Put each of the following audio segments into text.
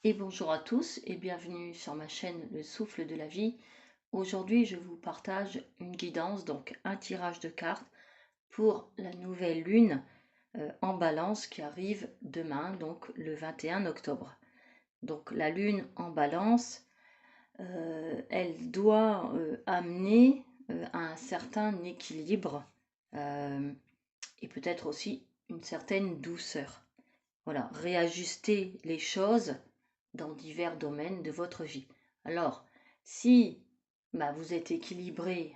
Et bonjour à tous et bienvenue sur ma chaîne Le Souffle de la Vie. Aujourd'hui, je vous partage une guidance, donc un tirage de cartes pour la nouvelle lune en balance qui arrive demain, donc le 21 octobre. Donc la lune en balance, elle doit amener à un certain équilibre et peut-être aussi une certaine douceur. Voilà, réajuster les choses dans divers domaines de votre vie. Alors, si vous êtes équilibré,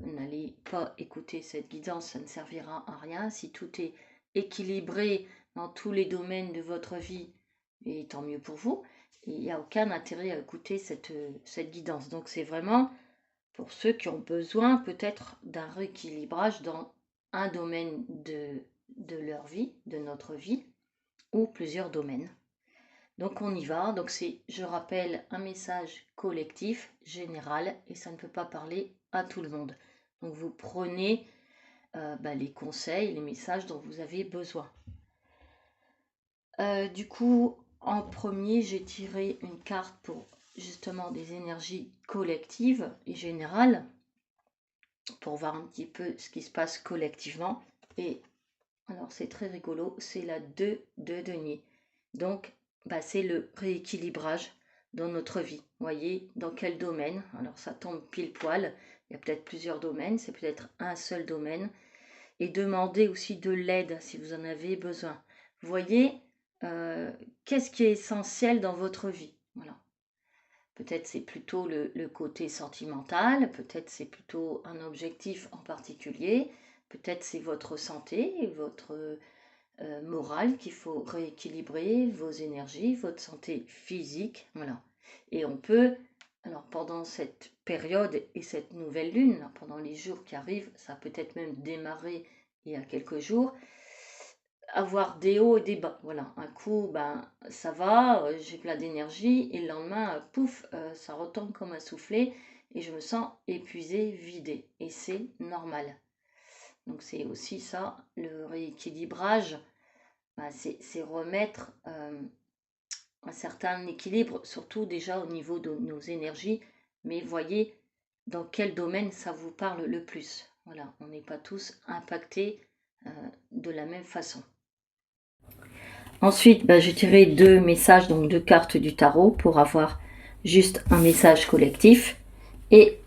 n'allez pas écouter cette guidance, ça ne servira à rien. Si tout est équilibré dans tous les domaines de votre vie, et tant mieux pour vous. Il n'y a aucun intérêt à écouter cette guidance. Donc c'est vraiment pour ceux qui ont besoin peut-être d'un rééquilibrage dans un domaine de leur vie, de notre vie, ou plusieurs domaines. Donc on y va. Donc c'est, je rappelle, un message collectif, général, et ça ne peut pas parler à tout le monde. Donc vous prenez les conseils, les messages dont vous avez besoin. Du coup, en premier, j'ai tiré une carte pour justement des énergies collectives et générales, pour voir un petit peu ce qui se passe collectivement. Et alors c'est très rigolo, c'est la 2 de denier. Donc c'est le rééquilibrage dans notre vie. Voyez dans quel domaine. Alors ça tombe pile poil. Il y a peut-être plusieurs domaines, c'est peut-être un seul domaine. Et demandez aussi de l'aide si vous en avez besoin. Voyez qu'est-ce qui est essentiel dans votre vie. Voilà. Peut-être c'est plutôt le côté sentimental, peut-être c'est plutôt un objectif en particulier, peut-être c'est votre santé, votre morale qu'il faut rééquilibrer, vos énergies, votre santé physique, voilà. Et on peut, alors pendant cette période et cette nouvelle lune, pendant les jours qui arrivent, ça peut être même démarré il y a quelques jours, avoir des hauts et des bas. Voilà, un coup, ça va, j'ai plein d'énergie, et le lendemain, pouf, ça retombe comme un soufflet, et je me sens épuisée, vidée. Et c'est normal. Donc c'est aussi ça, le rééquilibrage, c'est remettre un certain équilibre, surtout déjà au niveau de nos énergies, mais voyez dans quel domaine ça vous parle le plus. Voilà, on n'est pas tous impactés de la même façon. Ensuite, j'ai tiré deux messages, donc deux cartes du tarot pour avoir juste un message collectif. Et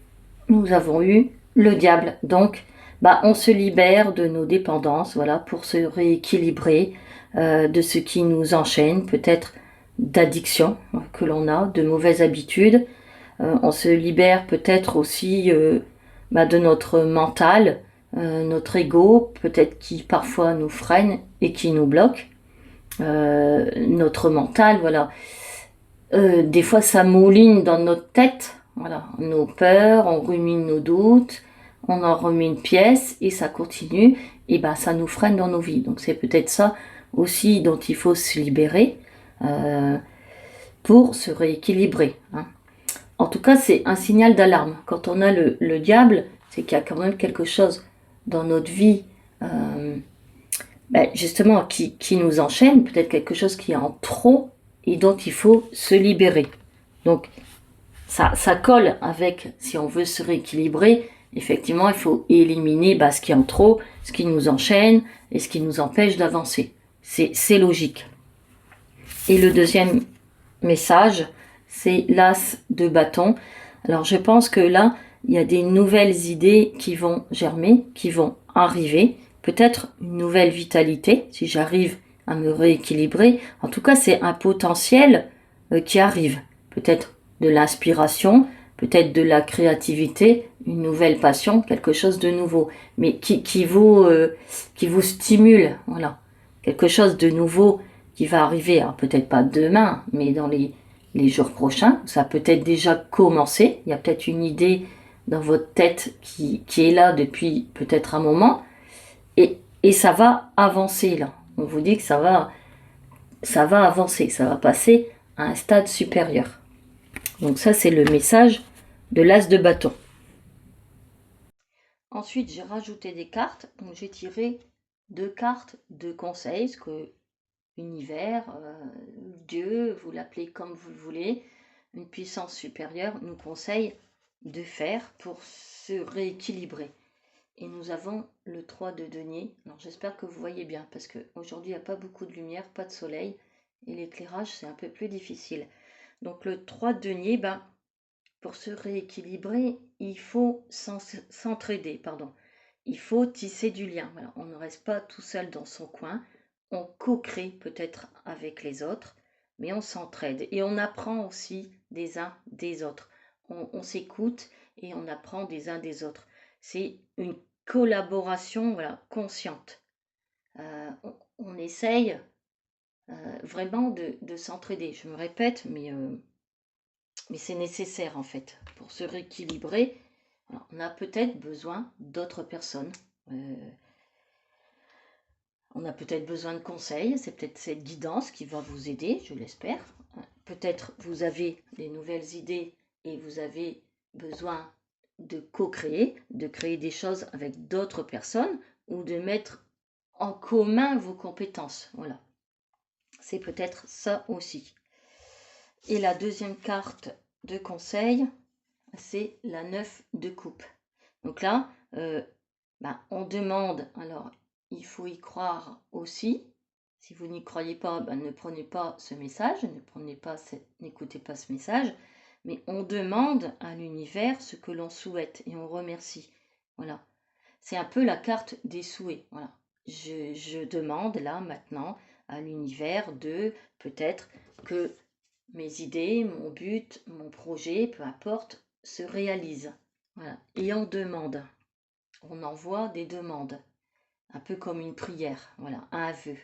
nous avons eu le diable. Donc, on se libère de nos dépendances, voilà, pour se rééquilibrer de ce qui nous enchaîne, peut-être d'addiction que l'on a, de mauvaises habitudes. On se libère peut-être aussi de notre mental, notre ego, peut-être qui parfois nous freine et qui nous bloque. Notre mental, voilà. Des fois, ça mouline dans notre tête, voilà, nos peurs, on rumine nos doutes, on en remet une pièce et ça continue, et ça nous freine dans nos vies. Donc c'est peut-être ça aussi dont il faut se libérer pour se rééquilibrer. Hein. En tout cas, c'est un signal d'alarme. Quand on a le diable, c'est qu'il y a quand même quelque chose dans notre vie justement qui nous enchaîne, peut-être quelque chose qui est en trop et dont il faut se libérer. Donc ça colle avec, si on veut se rééquilibrer, effectivement il faut éliminer ce qui est en trop, ce qui nous enchaîne et ce qui nous empêche d'avancer. C'est logique. Et le deuxième message, c'est l'as de bâton. Alors je pense que là, il y a des nouvelles idées qui vont germer, qui vont arriver, peut-être une nouvelle vitalité, si j'arrive à me rééquilibrer. En tout cas, c'est un potentiel qui arrive. Peut-être de l'inspiration, peut-être de la créativité, une nouvelle passion, quelque chose de nouveau, mais qui vous stimule, voilà. Quelque chose de nouveau qui va arriver, alors peut-être pas demain, mais dans les jours prochains. Ça a peut-être déjà commencé. Il y a peut-être une idée dans votre tête qui est là depuis peut-être un moment. Et ça va avancer là. On vous dit que ça va avancer, ça va passer à un stade supérieur. Donc ça, c'est le message de l'as de bâton. Ensuite, j'ai rajouté des cartes. Donc j'ai tiré deux cartes de conseils, ce que univers, Dieu, vous l'appelez comme vous le voulez, une puissance supérieure nous conseille de faire pour se rééquilibrer. Et nous avons le 3 de denier. Alors j'espère que vous voyez bien, parce qu'aujourd'hui il n'y a pas beaucoup de lumière, pas de soleil, et l'éclairage c'est un peu plus difficile. Donc le 3 de denier, pour se rééquilibrer, il faut s'entraider, pardon. Il faut tisser du lien. Voilà. On ne reste pas tout seul dans son coin. On co-crée peut-être avec les autres, mais on s'entraide. Et on apprend aussi des uns des autres. On s'écoute et on apprend des uns des autres. C'est une collaboration, voilà, consciente. On essaye vraiment de s'entraider. Je me répète, mais c'est nécessaire en fait. Pour se rééquilibrer, alors, on a peut-être besoin d'autres personnes. On a peut-être besoin de conseils. C'est peut-être cette guidance qui va vous aider, je l'espère. Peut-être vous avez des nouvelles idées et vous avez besoin de co-créer, de créer des choses avec d'autres personnes ou de mettre en commun vos compétences. Voilà. C'est peut-être ça aussi. Et la deuxième carte de conseil, c'est la 9 de coupe. Donc là, on demande, alors il faut y croire aussi. Si vous n'y croyez pas, ne prenez pas ce message, n'écoutez pas ce message, mais on demande à l'univers ce que l'on souhaite et on remercie. Voilà. C'est un peu la carte des souhaits. Voilà. Je demande là maintenant à l'univers de peut-être que mes idées, mon but, mon projet, peu importe, se réalisent. Voilà. Et on demande. On envoie des demandes. Un peu comme une prière. Voilà, un vœu.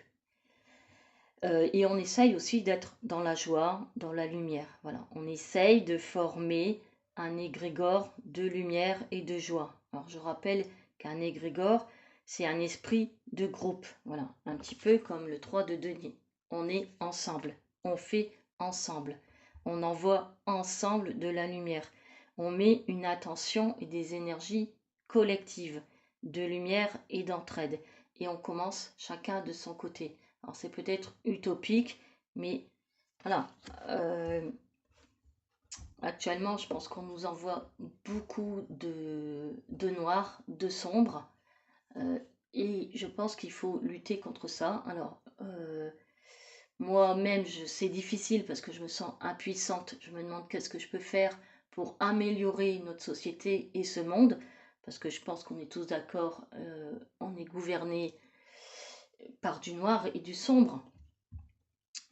Et on essaye aussi d'être dans la joie, dans la lumière. Voilà. On essaye de former un égrégore de lumière et de joie. Alors je rappelle qu'un égrégore, c'est un esprit de groupe. Voilà, un petit peu comme le 3 de denier. On est ensemble, on fait ensemble. On envoie ensemble de la lumière. On met une attention et des énergies collectives, de lumière et d'entraide. Et on commence chacun de son côté. Alors c'est peut-être utopique, mais voilà. Actuellement, je pense qu'on nous envoie beaucoup de noir, de sombre. Et je pense qu'il faut lutter contre ça. Alors, moi-même, c'est difficile parce que je me sens impuissante. Je me demande qu'est-ce que je peux faire pour améliorer notre société et ce monde. Parce que je pense qu'on est tous d'accord, on est gouverné par du noir et du sombre.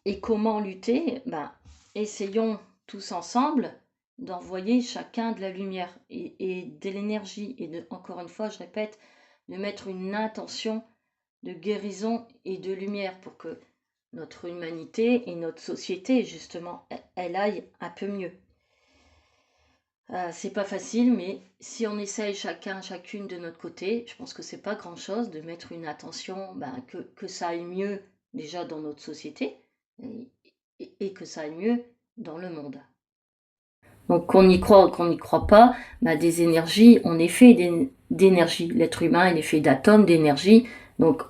Et comment lutter? Essayons tous ensemble d'envoyer chacun de la lumière et de l'énergie. Et encore une fois, je répète, de mettre une intention de guérison et de lumière pour que notre humanité et notre société, justement, elle aille un peu mieux. C'est pas facile, mais si on essaye chacune de notre côté, je pense que c'est pas grand chose de mettre une attention, que ça aille mieux déjà dans notre société et que ça aille mieux dans le monde. Donc qu'on y croit ou qu'on n'y croit pas, des énergies, on est fait d'énergie. L'être humain, il est fait d'atomes, d'énergie. Donc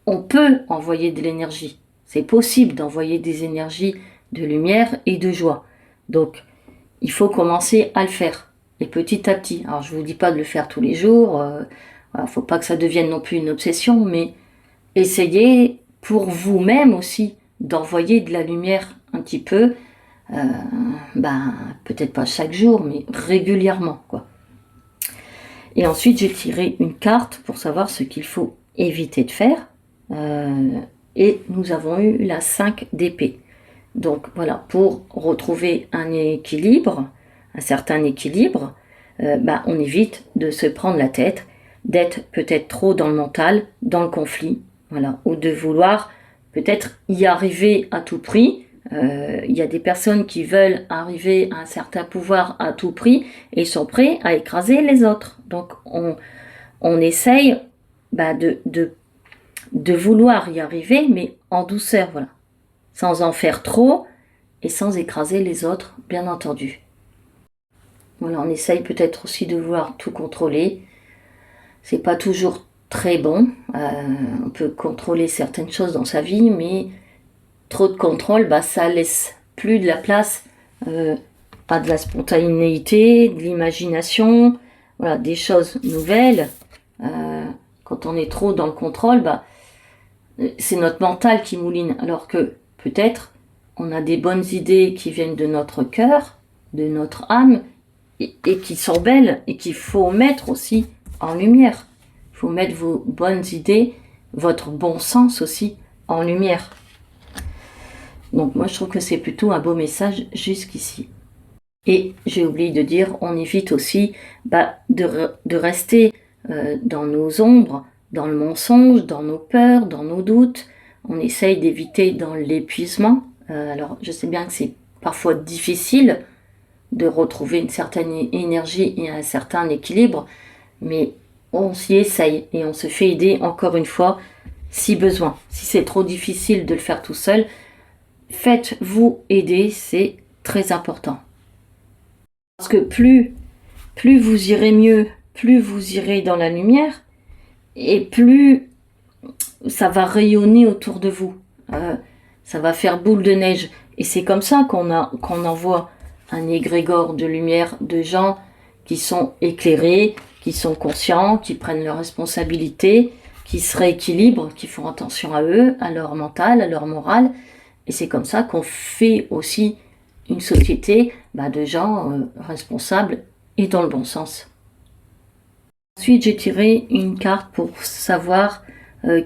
on peut envoyer de l'énergie. C'est possible d'envoyer des énergies de lumière et de joie. Donc il faut commencer à le faire. Et petit à petit. Alors je ne vous dis pas de le faire tous les jours. Voilà, faut pas que ça devienne non plus une obsession, mais essayez pour vous-même aussi d'envoyer de la lumière un petit peu. Peut-être pas chaque jour, mais régulièrement, quoi. Et ensuite, j'ai tiré une carte pour savoir ce qu'il faut éviter de faire. Et nous avons eu la 5 d'épée. Donc voilà, pour retrouver un équilibre, un certain équilibre, on évite de se prendre la tête, d'être peut-être trop dans le mental, dans le conflit, voilà, ou de vouloir peut-être y arriver à tout prix. Il y a des personnes qui veulent arriver à un certain pouvoir à tout prix et sont prêts à écraser les autres. Donc on essaye de vouloir y arriver, mais en douceur, voilà, sans en faire trop et sans écraser les autres, bien entendu. Voilà, on essaye peut-être aussi de vouloir tout contrôler. C'est pas toujours très bon. On peut contrôler certaines choses dans sa vie, mais trop de contrôle, bah, ça laisse plus de la place à de la spontanéité, de l'imagination, voilà, des choses nouvelles. Quand on est trop dans le contrôle, bah, c'est notre mental qui mouline, alors que peut-être on a des bonnes idées qui viennent de notre cœur, de notre âme, et qui sont belles, et qu'il faut mettre aussi en lumière. Il faut mettre vos bonnes idées, votre bon sens aussi en lumière. Donc moi je trouve que c'est plutôt un beau message jusqu'ici. Et j'ai oublié de dire, on évite aussi de rester dans nos ombres, dans le mensonge, dans nos peurs, dans nos doutes. On essaye d'éviter dans l'épuisement. Alors je sais bien que c'est parfois difficile de retrouver une certaine énergie et un certain équilibre, mais on s'y essaye et on se fait aider encore une fois si besoin. Si c'est trop difficile de le faire tout seul, faites-vous aider, c'est très important. Parce que plus vous irez mieux, plus vous irez dans la lumière, et plus ça va rayonner autour de vous. Ça va faire boule de neige. Et c'est comme ça qu'on envoie un égrégore de lumière de gens qui sont éclairés, qui sont conscients, qui prennent leurs responsabilités, qui se rééquilibrent, qui font attention à eux, à leur mental, à leur morale. Et c'est comme ça qu'on fait aussi une société de gens responsables et dans le bon sens. Ensuite, j'ai tiré une carte pour savoir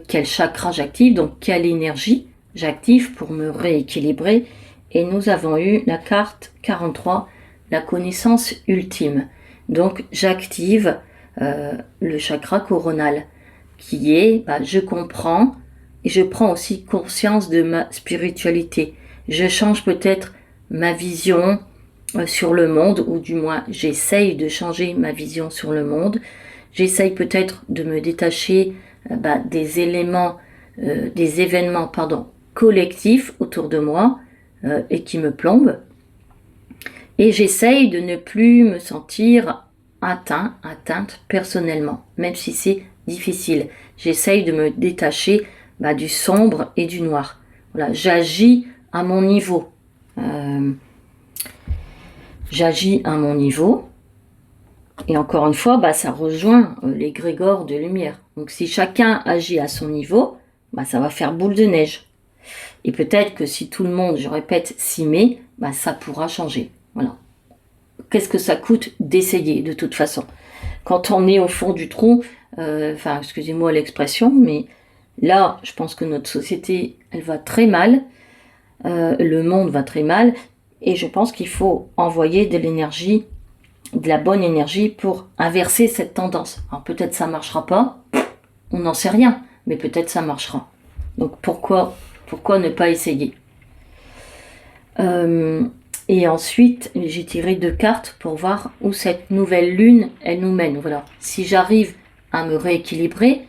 quel chakra j'active, donc quelle énergie j'active pour me rééquilibrer. Et nous avons eu la carte 43, la connaissance ultime. Donc j'active le chakra coronal, qui est, je comprends, et je prends aussi conscience de ma spiritualité. Je change peut-être ma vision sur le monde, ou du moins j'essaye de changer ma vision sur le monde. J'essaye peut-être de me détacher des événements collectifs autour de moi et qui me plombent. Et j'essaye de ne plus me sentir atteinte personnellement, même si c'est difficile. J'essaye de me détacher du sombre et du noir. Voilà, j'agis à mon niveau. J'agis à mon niveau. Et encore une fois, ça rejoint l'égrégore de lumière. Donc si chacun agit à son niveau, ça va faire boule de neige. Et peut-être que si tout le monde, je répète, s'y met, ça pourra changer. Voilà. Qu'est-ce que ça coûte d'essayer, de toute façon? Quand on est au fond du trou, excusez-moi l'expression, mais là, je pense que notre société, elle va très mal, le monde va très mal, et je pense qu'il faut envoyer de l'énergie, de la bonne énergie pour inverser cette tendance. Alors peut-être ça marchera pas, on n'en sait rien, mais peut-être ça marchera. Donc pourquoi ne pas essayer? Et ensuite, j'ai tiré 2 cartes pour voir où cette nouvelle lune, elle nous mène. Voilà. Si j'arrive à me rééquilibrer,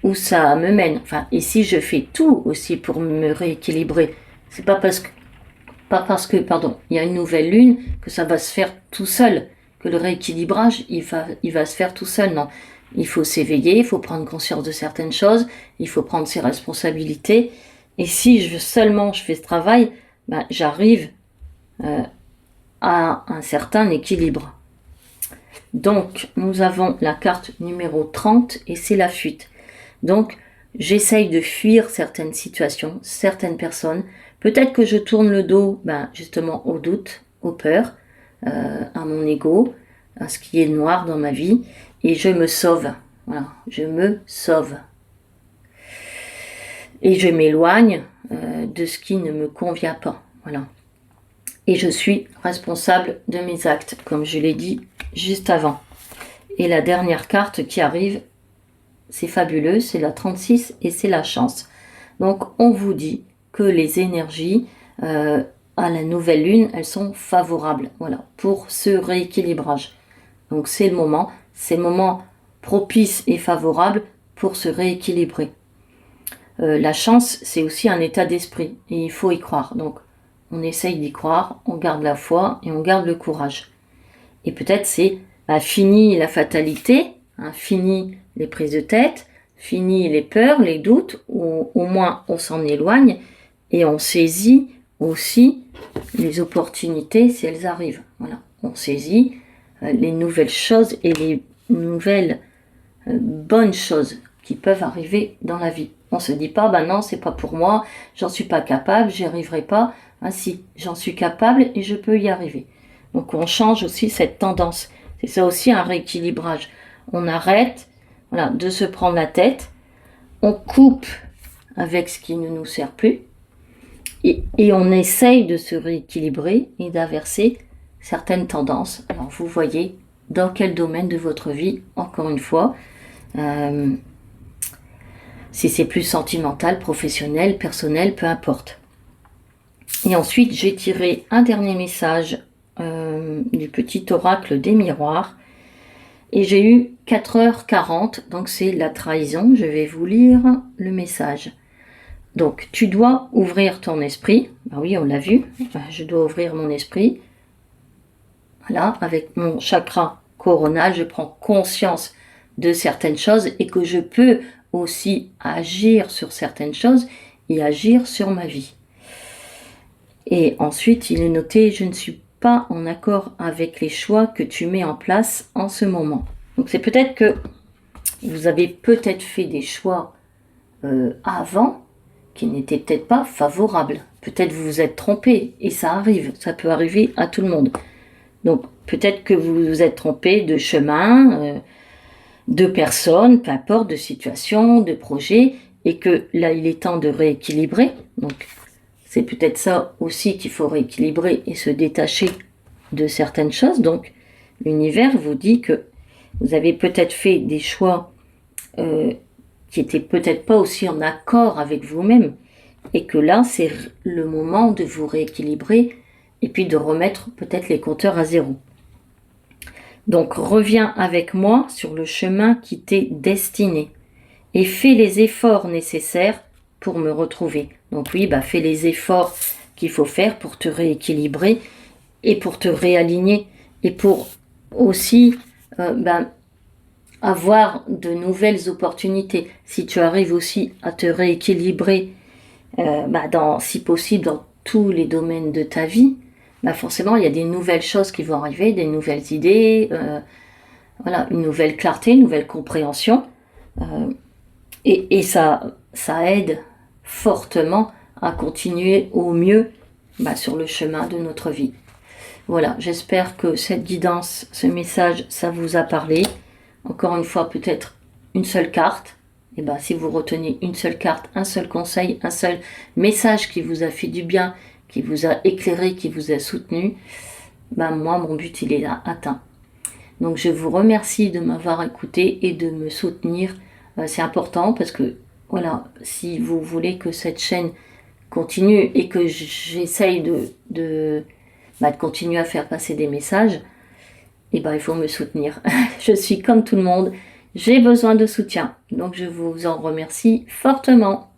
où ça me mène. Et si je fais tout aussi pour me rééquilibrer, c'est pas parce que il y a une nouvelle lune que ça va se faire tout seul, que le rééquilibrage, il va se faire tout seul. Non. Il faut s'éveiller, il faut prendre conscience de certaines choses, il faut prendre ses responsabilités. Et si je fais ce travail, j'arrive à un certain équilibre. Donc, nous avons la carte numéro 30 et c'est la fuite. Donc, j'essaye de fuir certaines situations, certaines personnes. Peut-être que je tourne le dos justement aux doutes, aux peurs, à mon ego, à ce qui est noir dans ma vie, et je me sauve. Voilà, je me sauve. Et je m'éloigne de ce qui ne me convient pas. Voilà. Et je suis responsable de mes actes, comme je l'ai dit juste avant. Et la dernière carte qui arrive, c'est fabuleux, c'est la 36 et c'est la chance. Donc on vous dit que les énergies à la nouvelle lune, elles sont favorables, voilà, pour ce rééquilibrage. Donc c'est le moment propice et favorable pour se rééquilibrer. La chance, c'est aussi un état d'esprit et il faut y croire. Donc on essaye d'y croire, on garde la foi et on garde le courage. Et peut-être c'est fini la fatalité, fini les prises de tête, fini les peurs, les doutes, ou au moins on s'en éloigne et on saisit aussi les opportunités si elles arrivent. Voilà, on saisit les nouvelles choses et les nouvelles bonnes choses qui peuvent arriver dans la vie. On se dit pas, non, c'est pas pour moi, j'en suis pas capable, j'y arriverai pas. Ah si, j'en suis capable et je peux y arriver. Donc on change aussi cette tendance. C'est ça aussi un rééquilibrage. On arrête, voilà, de se prendre la tête, on coupe avec ce qui ne nous sert plus et on essaye de se rééquilibrer et d'inverser certaines tendances. Alors vous voyez dans quel domaine de votre vie, encore une fois, si c'est plus sentimental, professionnel, personnel, peu importe. Et ensuite, j'ai tiré un dernier message du petit oracle des miroirs. Et j'ai eu 4h40, donc c'est la trahison. Je vais vous lire le message. Donc, tu dois ouvrir ton esprit. Ben oui, on l'a vu. Je dois ouvrir mon esprit. Voilà, avec mon chakra coronal, je prends conscience de certaines choses et que je peux aussi agir sur certaines choses et agir sur ma vie. Et ensuite, il est noté, je ne suis pas en accord avec les choix que tu mets en place en ce moment. Donc c'est peut-être que vous avez peut-être fait des choix avant qui n'étaient peut-être pas favorables. Peut-être vous vous êtes trompé et ça arrive, ça peut arriver à tout le monde. Donc peut-être que vous vous êtes trompé de chemin, de personnes, peu importe, de situation, de projet, et que là il est temps de rééquilibrer. Donc c'est peut-être ça aussi qu'il faut rééquilibrer et se détacher de certaines choses. Donc l'univers vous dit que vous avez peut-être fait des choix qui étaient peut-être pas aussi en accord avec vous-même, et que là c'est le moment de vous rééquilibrer et puis de remettre peut-être les compteurs à zéro. Donc reviens avec moi sur le chemin qui t'est destiné et fais les efforts nécessaires pour me retrouver. Donc oui, fais les efforts qu'il faut faire pour te rééquilibrer et pour te réaligner et pour aussi avoir de nouvelles opportunités. Si tu arrives aussi à te rééquilibrer, si possible, dans tous les domaines de ta vie, forcément, il y a des nouvelles choses qui vont arriver, des nouvelles idées, une nouvelle clarté, une nouvelle compréhension. Et ça aide fortement à continuer au mieux sur le chemin de notre vie. Voilà, j'espère que cette guidance, ce message, ça vous a parlé. Encore une fois, peut-être une seule carte. Et si vous retenez une seule carte, un seul conseil, un seul message qui vous a fait du bien, qui vous a éclairé, qui vous a soutenu, moi, mon but, il est atteint. Donc, je vous remercie de m'avoir écouté et de me soutenir. C'est important parce que, voilà, si vous voulez que cette chaîne continue et que j'essaye de continuer à faire passer des messages, il faut me soutenir. Je suis comme tout le monde, j'ai besoin de soutien. Donc, je vous en remercie fortement.